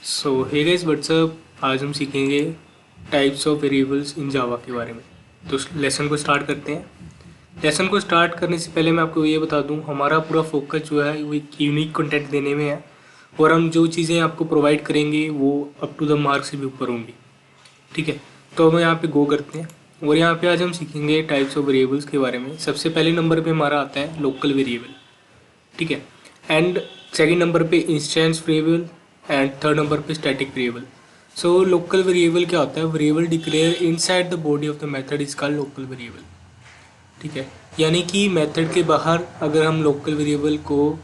सो hey guys what's up. आज हम सीखेंगे टाइप्स ऑफ वेरिएबल्स इन जावा के बारे में। तो लेसन को स्टार्ट करते हैं। लेसन को स्टार्ट करने से पहले मैं आपको ये बता दूं, हमारा पूरा फोकस जो है वो एक यूनिक कंटेंट देने में है और हम जो चीज़ें आपको प्रोवाइड करेंगे वो अप टू द मार्क से भी ऊपर होंगी। ठीक है, तो हम यहाँ पे गो करते हैं और यहाँ पे आज हम सीखेंगे टाइप्स ऑफ वेरिएबल्स के बारे में। सबसे पहले नंबर पे हमारा आता है लोकल वेरिएबल। ठीक है, एंड सेकंड नंबर पे instance variable and third number पे static variable. So local variable क्या होता है? Variable declare inside the body of the method is called local variable. ठीक है, यानी कि मेथड के बाहर अगर हम लोकल वेरिएबल को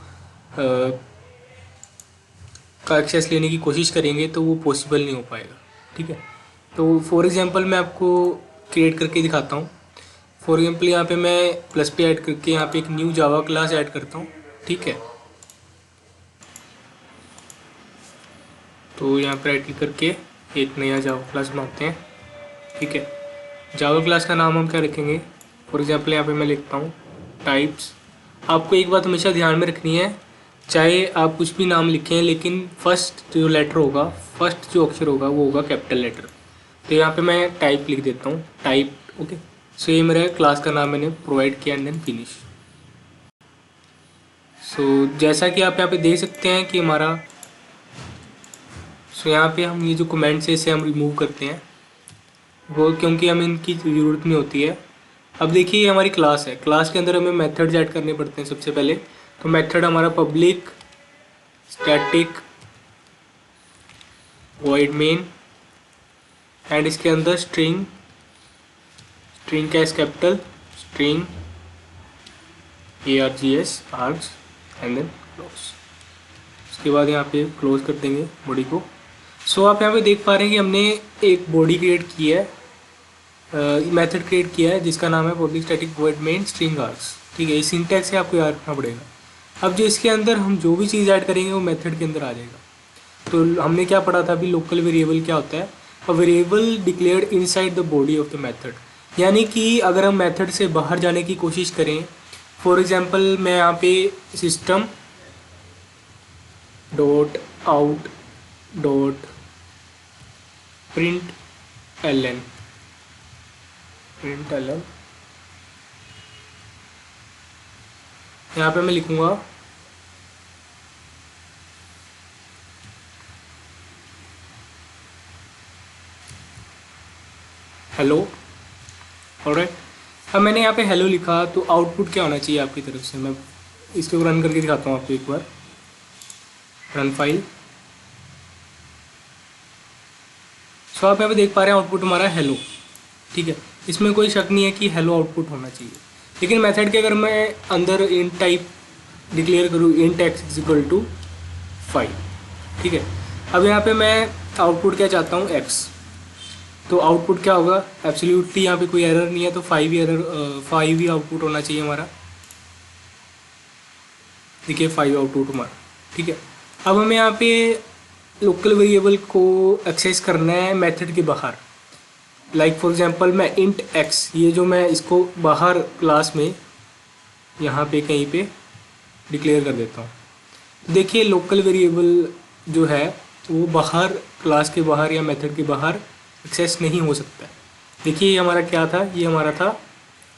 का एक्सेस लेने की कोशिश करेंगे तो वो पॉसिबल नहीं हो पाएगा। ठीक है, तो फॉर एग्जांपल मैं आपको क्रिएट करके दिखाता हूँ। फॉर एग्जांपल यहाँ पे मैं प्लस पे ऐड करके यहाँ पे एक न्यू जावा क्लास ऐड करता हूँ। ठीक है, तो यहाँ पर राइट क्लिक करके एक नया जावा क्लास बनाते हैं। ठीक है, जावा क्लास का नाम हम क्या रखेंगे? फॉर एग्जांपल यहाँ पे मैं लिखता हूँ टाइप्स। आपको एक बात हमेशा ध्यान में रखनी है, चाहे आप कुछ भी नाम लिखें लेकिन फर्स्ट जो लेटर होगा, फर्स्ट जो अक्षर होगा वो होगा कैपिटल लेटर। तो यहाँ पे मैं टाइप लिख देता हूँ, टाइप। ओके, सो ये मेरा क्लास का नाम मैंने प्रोवाइड किया एंड देन फिनिश। सो जैसा कि आप यहाँ पे देख सकते हैं कि हमारा यहाँ पे हम ये जो कमेंट्स है इसे हम रिमूव करते हैं वो, क्योंकि हमें इनकी ज़रूरत नहीं होती है। अब देखिए ये हमारी क्लास है, क्लास के अंदर हमें मेथड्स ऐड करने पड़ते हैं सबसे पहले। तो मेथड हमारा public static void main and इसके अंदर स्ट्रिंग, स्ट्रिंग का S capital, string ARGS args and then close. उसके बाद यहाँ पे क्लोज कर देंगे बॉडी को। सो आप यहाँ पे देख पा रहे हैं कि हमने एक बॉडी क्रिएट की है, मेथड क्रिएट किया है जिसका नाम है public static void main string args. ठीक है, इस सिंटैक्स से आपको याद रखना पड़ेगा। अब जो इसके अंदर हम जो भी चीज़ ऐड करेंगे वो मेथड के अंदर आ जाएगा। तो हमने क्या पढ़ा था अभी, लोकल वेरिएबल क्या होता है? A variable declared inside the body of the method. यानी कि अगर हम मेथड से बाहर जाने की कोशिश करें, फॉर एग्जांपल मैं यहाँ पे system dot out dot print L N यहाँ पे मैं लिखूँगा हेलो। ऑलराइट, अब मैंने यहाँ पे हेलो लिखा तो आउटपुट क्या होना चाहिए आपकी तरफ से? मैं इसको रन करके दिखाता हूँ आपको एक बार। Run file. सो आप यहाँ पे देख पा रहे हैं आउटपुट हमारा हेलो। ठीक है, इसमें कोई शक नहीं है कि हेलो आउटपुट होना चाहिए। लेकिन मेथड के अगर मैं अंदर इंट टाइप डिक्लेयर करूँ, int x is equal to 5। ठीक है, अब यहाँ पे मैं आउटपुट क्या चाहता हूँ? एक्स। तो आउटपुट क्या होगा? एब्सोल्युटली यहाँ पे कोई एरर नहीं है, तो 5 ही आउटपुट होना चाहिए हमारा। देखिए 5 आउटपुट हमारा। ठीक है, अब हमें यहाँ पे लोकल वेरिएबल को एक्सेस करना है मेथड के बाहर। लाइक फॉर एग्जांपल मैं इंट एक्स, ये जो मैं इसको बाहर क्लास में यहाँ पे कहीं पे डिक्लेयर कर देता हूँ। तो देखिए लोकल वेरिएबल जो है वो बाहर, क्लास के बाहर या मेथड के बाहर एक्सेस नहीं हो सकता है। देखिए ये हमारा क्या था? ये हमारा था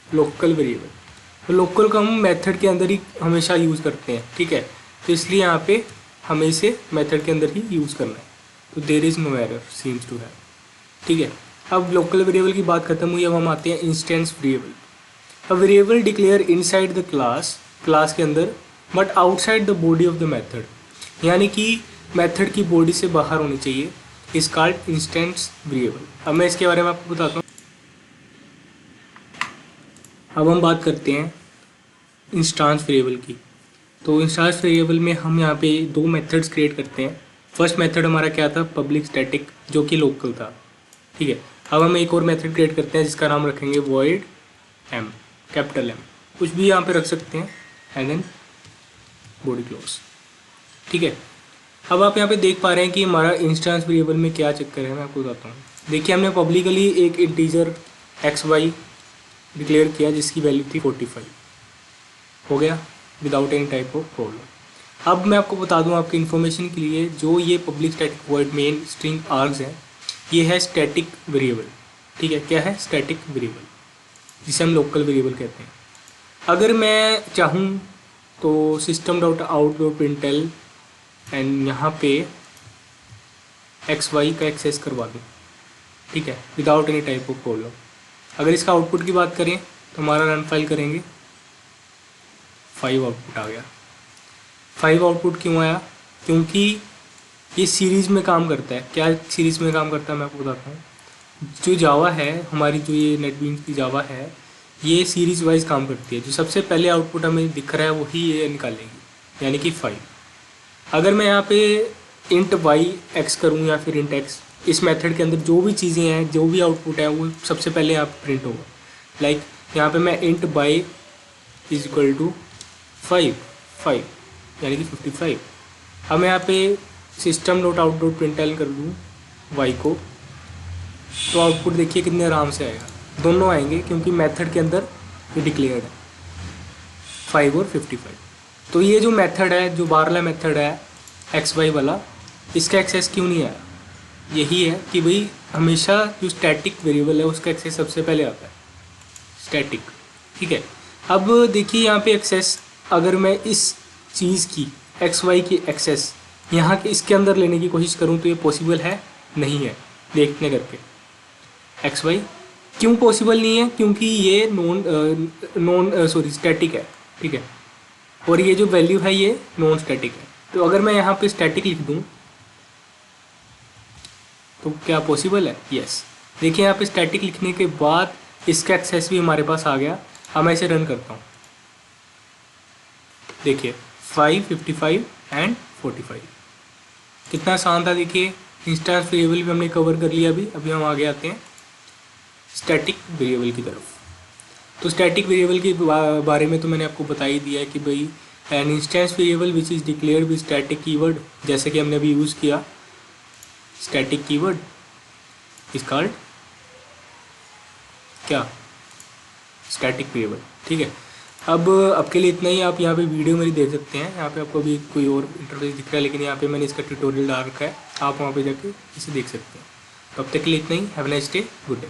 लोकल वेरिएबल। तो लोकल को हम मेथड के अंदर ही हमेशा यूज़ करते हैं। ठीक है, तो इसलिए यहाँ पे हमें इसे मेथड के अंदर ही यूज़ करना है। तो there is no error seems to have. ठीक है, अब लोकल वेरिएबल की बात खत्म हुई, अब हम आते हैं instance variable. A variable declare inside the class, class के अंदर, but outside the body of the method, यानी कि मेथड की बॉडी से बाहर होनी चाहिए, इज कॉल्ड इंस्टेंस वेरिएबल। अब मैं इसके बारे में आपको बताता हूँ। अब हम बात करते हैं इंस्टांस वेरिएबल की। तो इंस्टांस वेरिएबल में हम यहाँ पे दो मेथड्स क्रिएट करते हैं। फर्स्ट मेथड हमारा क्या था? पब्लिक स्टैटिक, जो कि लोकल था। ठीक है, अब हम एक और मेथड क्रिएट करते हैं जिसका नाम रखेंगे वॉइड एम, कैपिटल एम, कुछ भी यहाँ पे रख सकते हैं, एंड देन बॉडी क्लोज। ठीक है, अब आप यहाँ पे देख पा रहे हैं कि हमारा इंस्टेंस वेरिएबल में क्या चक्कर है, मैं आपको बताता हूँ। देखिए हमने पब्लिकली एक इंटीजर XY डिक्लेयर किया जिसकी वैल्यू थी 45। हो गया without any type of problem. अब मैं आपको बता दूं आपकी इन्फॉर्मेशन के लिए, जो ये public static void main string args है, ये है स्टैटिक वेरिएबल। ठीक है, क्या है? स्टैटिक वेरिएबल, जिसे हम लोकल वेरिएबल कहते हैं। अगर मैं चाहूँ तो system dot out dot प्रिंटल and यहाँ पे XY का एक्सेस करवा दूँ, ठीक है, without any type of problem. अगर इसका आउटपुट की बात करें तो हमारा रन फाइल करेंगे, 5 आउटपुट आ गया। 5 आउटपुट क्यों आया? क्योंकि ये सीरीज़ में काम करता है। क्या सीरीज़ में काम करता है मैं आपको बताता हूँ। जो जावा है हमारी, जो ये नेटबीन्स की जावा है, ये सीरीज़ वाइज काम करती है। जो सबसे पहले आउटपुट हमें दिख रहा है वही ये निकालेगी, यानी कि 5। अगर मैं यहाँ पे इंट y x करूँ या फिर इंट x, इस मेथड के अंदर जो भी चीज़ें हैं, जो भी आउटपुट है, वो सबसे पहले यहाँ पे प्रिंट होगा। लाइक यहाँ पे मैं int y is equal to 5 यानी कि 55। अब मैं यहाँ पे system dot out dot println कर दूँ y को, तो आउटपुट देखिए कितने आराम से आएगा। दोनों आएंगे क्योंकि मेथड के अंदर ये डिक्लेयर्ड है 5 और 55। तो ये जो मेथड है, जो बारला मेथड है XY वाला, इसका एक्सेस क्यों नहीं आया? यही है कि भाई हमेशा जो स्टैटिक वेरिएबल है उसका एक्सेस सबसे पहले आता है, स्टैटिक। ठीक है, अब देखिए यहाँ पे एक्सेस, अगर मैं इस चीज़ की XY की एक्सेस यहाँ के इसके अंदर लेने की कोशिश करूँ तो ये पॉसिबल है? नहीं है। देखने करके XY क्यों पॉसिबल नहीं है? क्योंकि ये नॉन स्टैटिक है। ठीक है, और ये जो वैल्यू है ये नॉन स्टैटिक है। तो अगर मैं यहाँ पे स्टैटिक लिख दूँ तो क्या पॉसिबल है? यस। देखिए यहाँ पे स्टैटिक लिखने के बाद इसका एक्सेस भी हमारे पास आ गया। अब मैं इसे रन करता हूँ, देखिए 5, 55 एंड 45, कितना आसान था। देखिए इंस्टेंस वेरिएबल भी हमने कवर कर लिया। अभी हम आगे आते हैं स्टैटिक वेरिएबल की तरफ। तो स्टैटिक वेरिएबल के बारे में तो मैंने आपको बता ही दिया है कि भाई an instance variable which is declared with static keyword, जैसे कि हमने अभी यूज़ किया स्टैटिक कीवर्ड इज कॉल्ड क्या? Static variable. ठीक है, अब आपके लिए इतना ही। आप यहाँ पे वीडियो मेरी देख सकते हैं। यहाँ पे आपको अभी कोई और इंटरफेस दिख रहा है, लेकिन यहाँ पे मैंने इसका ट्यूटोरियल डाल रखा है, आप वहाँ पे जाके इसे देख सकते हैं। तब तक के लिए इतना ही। Have a nice day, good day.